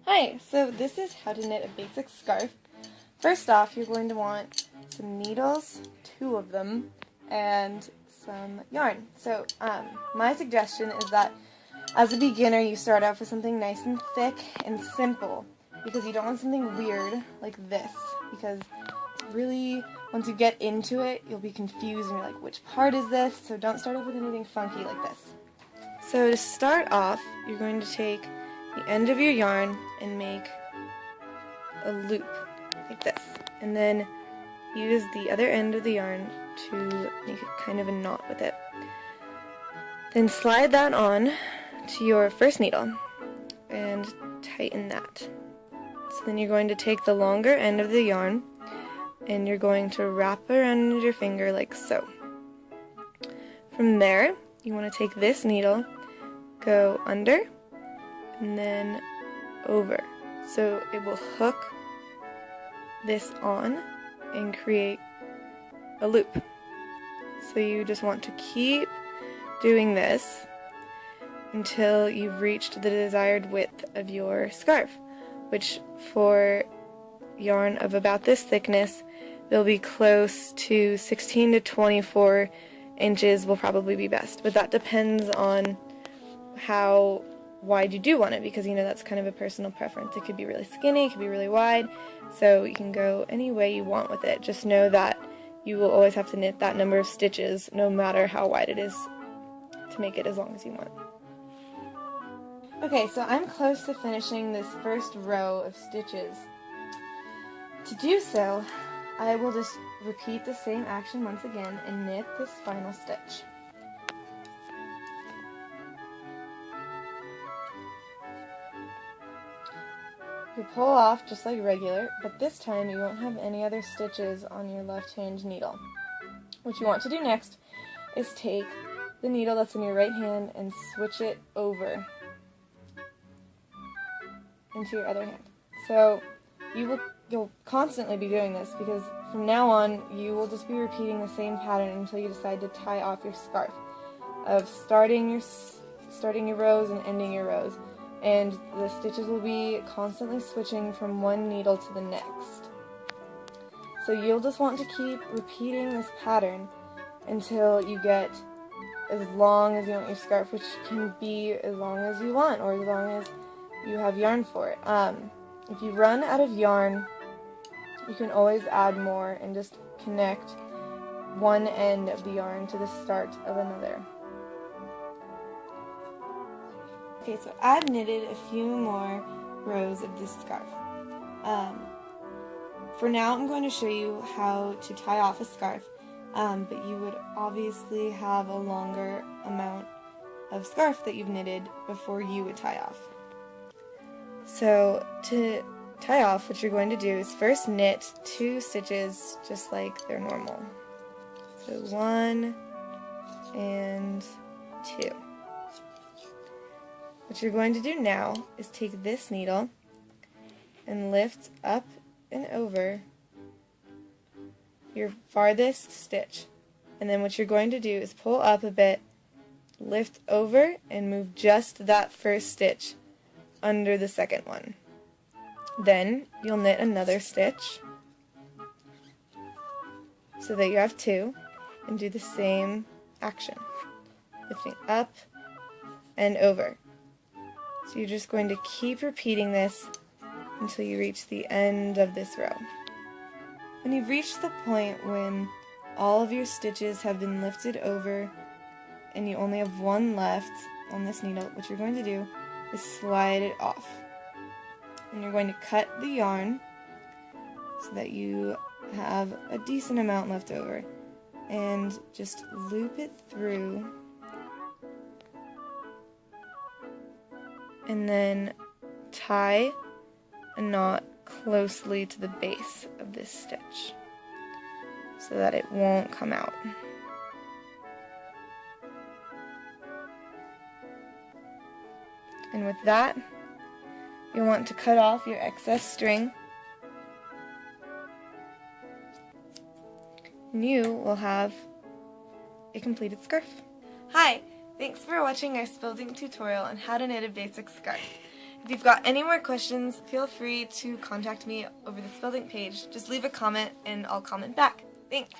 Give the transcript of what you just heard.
Hi, so this is how to knit a basic scarf. First off, you're going to want some needles, 2 of them, and some yarn. So my suggestion is that as a beginner you start off with something nice and thick and simple, because you don't want something weird like this, because really once you get into it you'll be confused and you're like, which part is this? So don't start off with anything funky like this. So to start off, you're going to take the end of your yarn and make a loop like this, and then use the other end of the yarn to make kind of a knot with it. Then slide that on to your first needle and tighten that. So then you're going to take the longer end of the yarn and you're going to wrap around your finger like so. From there, you want to take this needle, go under, and then over. So it will hook this on and create a loop. So you just want to keep doing this until you've reached the desired width of your scarf, which for yarn of about this thickness will be close to 16 to 24 inches will probably be best, but that depends on how wide you do want it, because that's kind of a personal preference. It could be really skinny, it could be really wide, so you can go any way you want with it. Just know that you will always have to knit that number of stitches no matter how wide it is to make it as long as you want. Okay, so I'm close to finishing this first row of stitches. To do so, I will just repeat the same action once again and knit this final stitch. You pull off just like regular, but this time you won't have any other stitches on your left-hand needle. What you want to do next is take the needle that's in your right hand and switch it over into your other hand. So you'll constantly be doing this, because from now on you will just be repeating the same pattern until you decide to tie off your scarf, of starting your rows and ending your rows. And the stitches will be constantly switching from one needle to the next. So you'll just want to keep repeating this pattern until you get as long as you want your scarf, which can be as long as you want or as long as you have yarn for it. If you run out of yarn, you can always add more and just connect one end of the yarn to the start of another. Okay, so I've knitted a few more rows of this scarf. For now, I'm going to show you how to tie off a scarf, but you would obviously have a longer amount of scarf that you've knitted before you would tie off. So to tie off, what you're going to do is first knit 2 stitches just like they're normal. So 1 and 2. What you're going to do now is take this needle and lift up and over your farthest stitch. And then what you're going to do is pull up a bit, lift over, and move just that first stitch under the second one. Then you'll knit another stitch so that you have 2, and do the same action, lifting up and over. So you're just going to keep repeating this until you reach the end of this row. When you've reached the point when all of your stitches have been lifted over and you only have 1 left on this needle, what you're going to do is slide it off. And you're going to cut the yarn so that you have a decent amount left over, and just loop it through, and then tie a knot closely to the base of this stitch so that it won't come out. And with that, you'll want to cut off your excess string, and you will have a completed scarf. Hi! Thanks for watching our Spilding tutorial on how to knit a basic scarf. If you've got any more questions, feel free to contact me over the Spelled Ink page. Just leave a comment and I'll comment back. Thanks!